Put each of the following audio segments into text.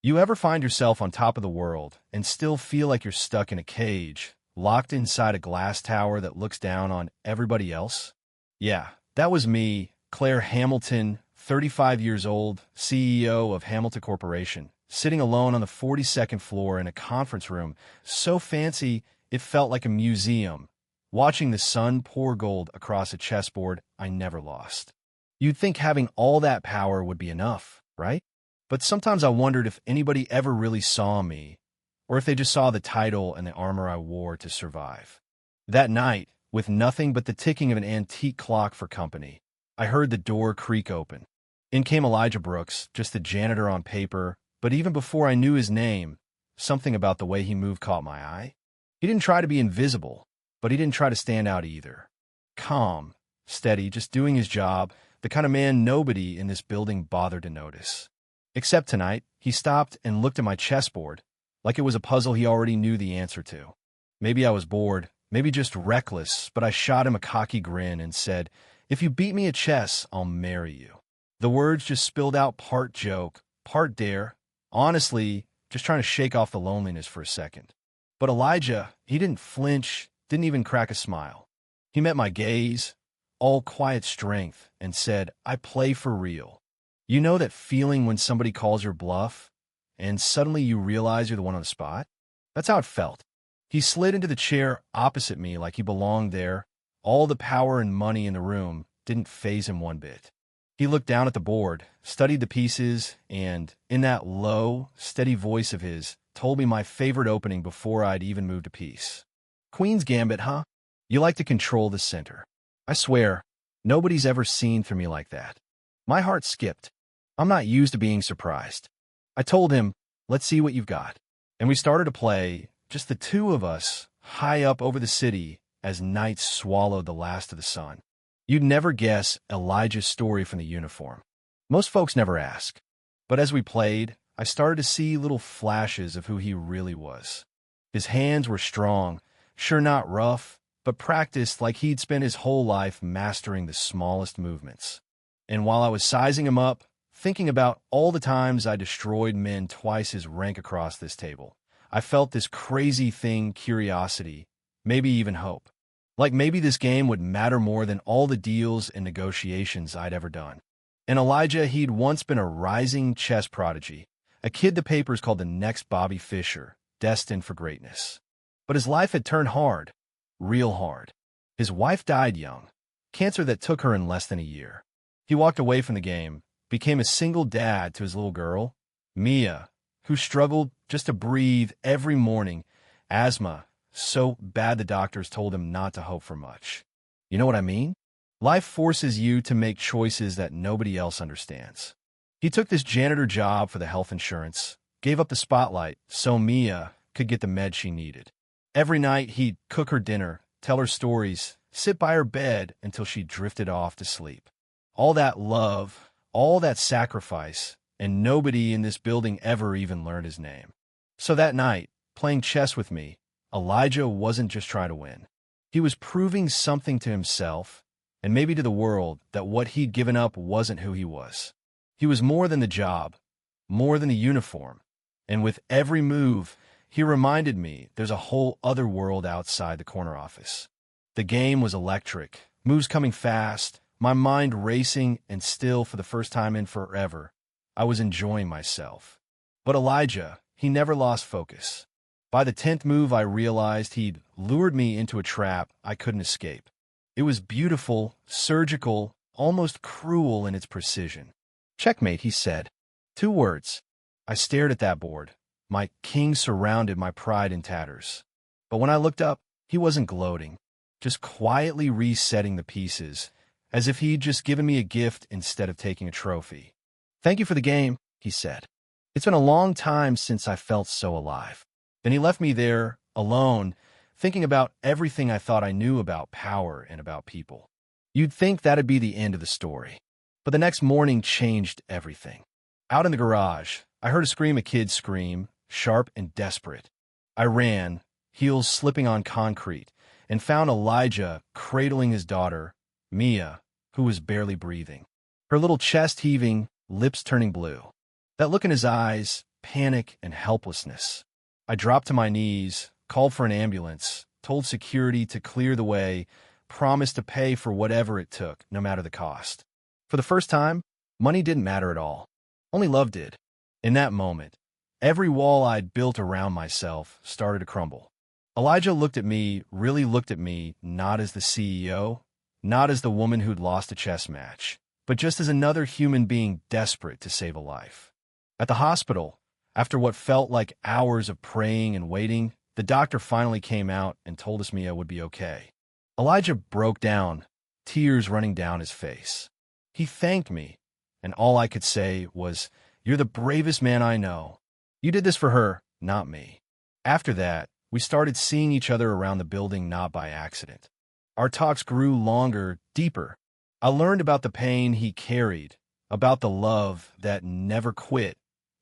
You ever find yourself on top of the world and still feel like you're stuck in a cage, locked inside a glass tower that looks down on everybody else? Yeah, that was me, Claire Hamilton, 35 years old, CEO of Hamilton Corporation, sitting alone on the 42nd floor in a conference room, so fancy it felt like a museum, watching the sun pour gold across a chessboard I never lost. You'd think having all that power would be enough, right? But sometimes I wondered if anybody ever really saw me, or if they just saw the title and the armor I wore to survive. That night, with nothing but the ticking of an antique clock for company, I heard the door creak open. In came Elijah Brooks, just the janitor on paper, but even before I knew his name, something about the way he moved caught my eye. He didn't try to be invisible, but he didn't try to stand out either. Calm, steady, just doing his job, the kind of man nobody in this building bothered to notice. Except tonight, he stopped and looked at my chessboard, like it was a puzzle he already knew the answer to. Maybe I was bored, maybe just reckless, but I shot him a cocky grin and said, "If you beat me at chess, I'll marry you." The words just spilled out part joke, part dare, honestly, just trying to shake off the loneliness for a second. But Elijah, he didn't flinch, didn't even crack a smile. He met my gaze, all quiet strength, and said, "I play for real." You know that feeling when somebody calls your bluff, and suddenly you realize you're the one on the spot? That's how it felt. He slid into the chair opposite me like he belonged there. All the power and money in the room didn't faze him one bit. He looked down at the board, studied the pieces, and, in that low, steady voice of his, told me my favorite opening before I'd even moved a piece. "Queen's Gambit, huh? You like to control the center." I swear, nobody's ever seen through me like that. My heart skipped. I'm not used to being surprised. I told him, "Let's see what you've got." And we started to play, just the two of us, high up over the city as night swallowed the last of the sun. You'd never guess Elijah's story from the uniform. Most folks never ask. But as we played, I started to see little flashes of who he really was. His hands were strong, sure not rough, but practiced like he'd spent his whole life mastering the smallest movements. And while I was sizing him up, thinking about all the times I destroyed men twice his rank across this table, I felt this crazy thing, curiosity, maybe even hope. Like maybe this game would matter more than all the deals and negotiations I'd ever done. And Elijah, he'd once been a rising chess prodigy, a kid the papers called the next Bobby Fischer, destined for greatness. But his life had turned hard, real hard. His wife died young, cancer that took her in less than a year. He walked away from the game, became a single dad to his little girl, Mia, who struggled just to breathe every morning, asthma, so bad the doctors told him not to hope for much. You know what I mean? Life forces you to make choices that nobody else understands. He took this janitor job for the health insurance, gave up the spotlight so Mia could get the meds she needed. Every night he'd cook her dinner, tell her stories, sit by her bed until she drifted off to sleep. All that love, all that sacrifice, and nobody in this building ever even learned his name. So that night, playing chess with me, Elijah wasn't just trying to win. He was proving something to himself, and maybe to the world, that what he'd given up wasn't who he was. He was more than the job, more than the uniform. And with every move, he reminded me there's a whole other world outside the corner office. The game was electric, moves coming fast, my mind racing, and still, for the first time in forever, I was enjoying myself. But Elijah, he never lost focus. By the 10th move, I realized he'd lured me into a trap I couldn't escape. It was beautiful, surgical, almost cruel in its precision. "Checkmate," he said. 2 words. I stared at that board. My king surrounded my pride in tatters. But when I looked up, he wasn't gloating, just quietly resetting the pieces, as if he'd just given me a gift instead of taking a trophy. "Thank you for the game," he said. "It's been a long time since I felt so alive." Then he left me there, alone, thinking about everything I thought I knew about power and about people. You'd think that'd be the end of the story. But the next morning changed everything. Out in the garage, I heard a kid scream, sharp and desperate. I ran, heels slipping on concrete, and found Elijah cradling his daughter, Mia, who was barely breathing. Her little chest heaving, lips turning blue. That look in his eyes, panic, and helplessness. I dropped to my knees, called for an ambulance, told security to clear the way, promised to pay for whatever it took, no matter the cost. For the first time, money didn't matter at all. Only love did. In that moment, every wall I'd built around myself started to crumble. Elijah really looked at me, not as the CEO, not as the woman who'd lost a chess match, but just as another human being desperate to save a life. At the hospital, after what felt like hours of praying and waiting, the doctor finally came out and told us Mia would be okay. Elijah broke down, tears running down his face. He thanked me, and all I could say was, "You're the bravest man I know. You did this for her, not me." After that, we started seeing each other around the building not by accident. Our talks grew longer, deeper. I learned about the pain he carried, about the love that never quit,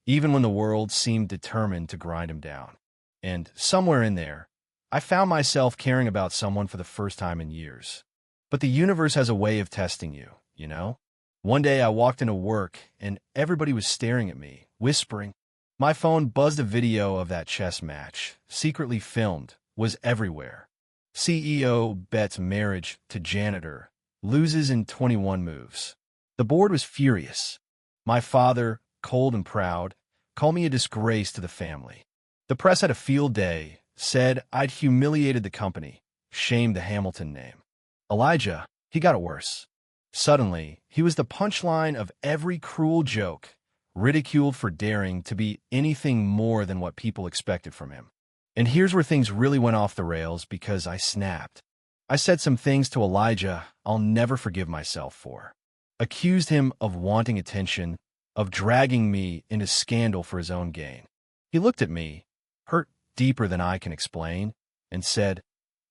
even when the world seemed determined to grind him down. And somewhere in there, I found myself caring about someone for the first time in years. But the universe has a way of testing you, you know? One day I walked into work and everybody was staring at me, whispering. My phone buzzed a video of that chess match, secretly filmed, was everywhere. CEO bets marriage to janitor, loses in 21 moves. The board was furious. My father, cold and proud, called me a disgrace to the family. The press had a field day, said I'd humiliated the company, shamed the Hamilton name. Elijah, he got it worse. Suddenly, he was the punchline of every cruel joke, ridiculed for daring to be anything more than what people expected from him. And here's where things really went off the rails because I snapped. I said some things to Elijah I'll never forgive myself for. Accused him of wanting attention, of dragging me into scandal for his own gain. He looked at me, hurt deeper than I can explain, and said,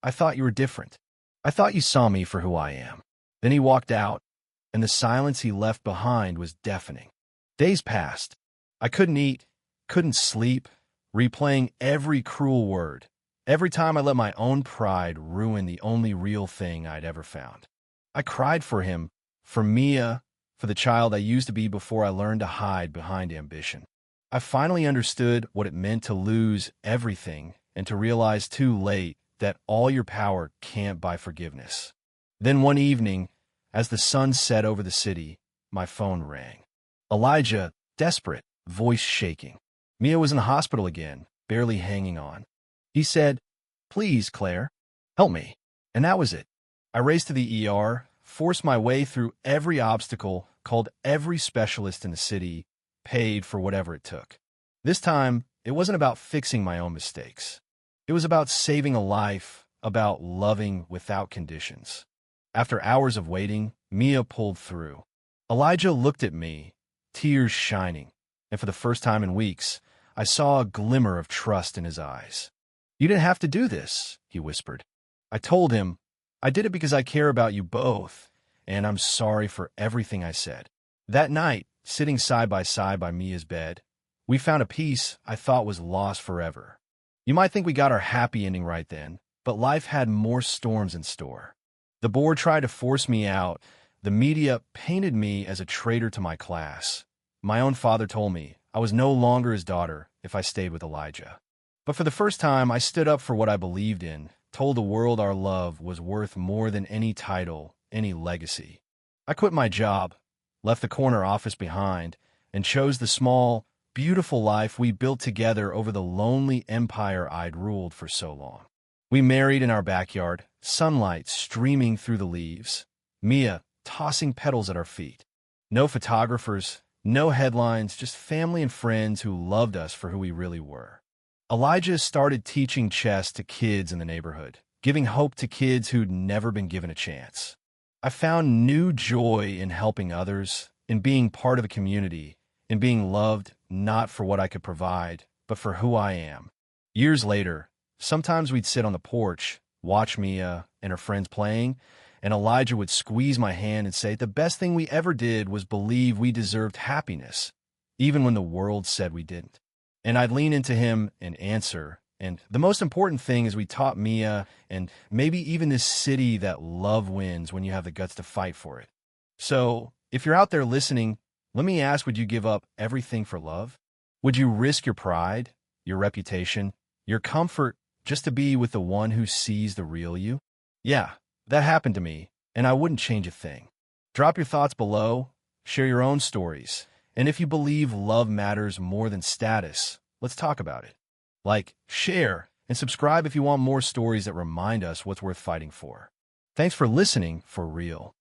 "I thought you were different. I thought you saw me for who I am." Then he walked out, and the silence he left behind was deafening. Days passed. I couldn't eat, couldn't sleep, replaying every cruel word, every time I let my own pride ruin the only real thing I'd ever found. I cried for him, for Mia, for the child I used to be before I learned to hide behind ambition. I finally understood what it meant to lose everything and to realize too late that all your power can't buy forgiveness. Then one evening, as the sun set over the city, my phone rang. Elijah, desperate, voice shaking. Mia was in the hospital again, barely hanging on. He said, "Please, Claire, help me." And that was it. I raced to the ER, forced my way through every obstacle, called every specialist in the city, paid for whatever it took. This time, it wasn't about fixing my own mistakes. It was about saving a life, about loving without conditions. After hours of waiting, Mia pulled through. Elijah looked at me, tears shining, and for the first time in weeks, I saw a glimmer of trust in his eyes. "You didn't have to do this," he whispered. I told him, "I did it because I care about you both, and I'm sorry for everything I said." That night, sitting side by Mia's bed, we found a peace I thought was lost forever. You might think we got our happy ending right then, but life had more storms in store. The board tried to force me out. The media painted me as a traitor to my class. My own father told me I was no longer his daughter if I stayed with Elijah. But for the first time, I stood up for what I believed in, told the world our love was worth more than any title, any legacy. I quit my job, left the corner office behind, and chose the small, beautiful life we built together over the lonely empire I'd ruled for so long. We married in our backyard, sunlight streaming through the leaves, Mia tossing petals at our feet. No photographers, no headlines, just family and friends who loved us for who we really were. Elijah started teaching chess to kids in the neighborhood, giving hope to kids who'd never been given a chance. I found new joy in helping others, in being part of a community, in being loved not for what I could provide, but for who I am. Years later, sometimes we'd sit on the porch, watch Mia and her friends playing, and Elijah would squeeze my hand and say the best thing we ever did was believe we deserved happiness, even when the world said we didn't. And I'd lean into him and answer, and the most important thing is we taught Mia and maybe even this city that love wins when you have the guts to fight for it. So, if you're out there listening, let me ask, would you give up everything for love? Would you risk your pride, your reputation, your comfort just to be with the one who sees the real you? Yeah, that happened to me, and I wouldn't change a thing. Drop your thoughts below, share your own stories, and if you believe love matters more than status, let's talk about it. Like, share, and subscribe if you want more stories that remind us what's worth fighting for. Thanks for listening for real.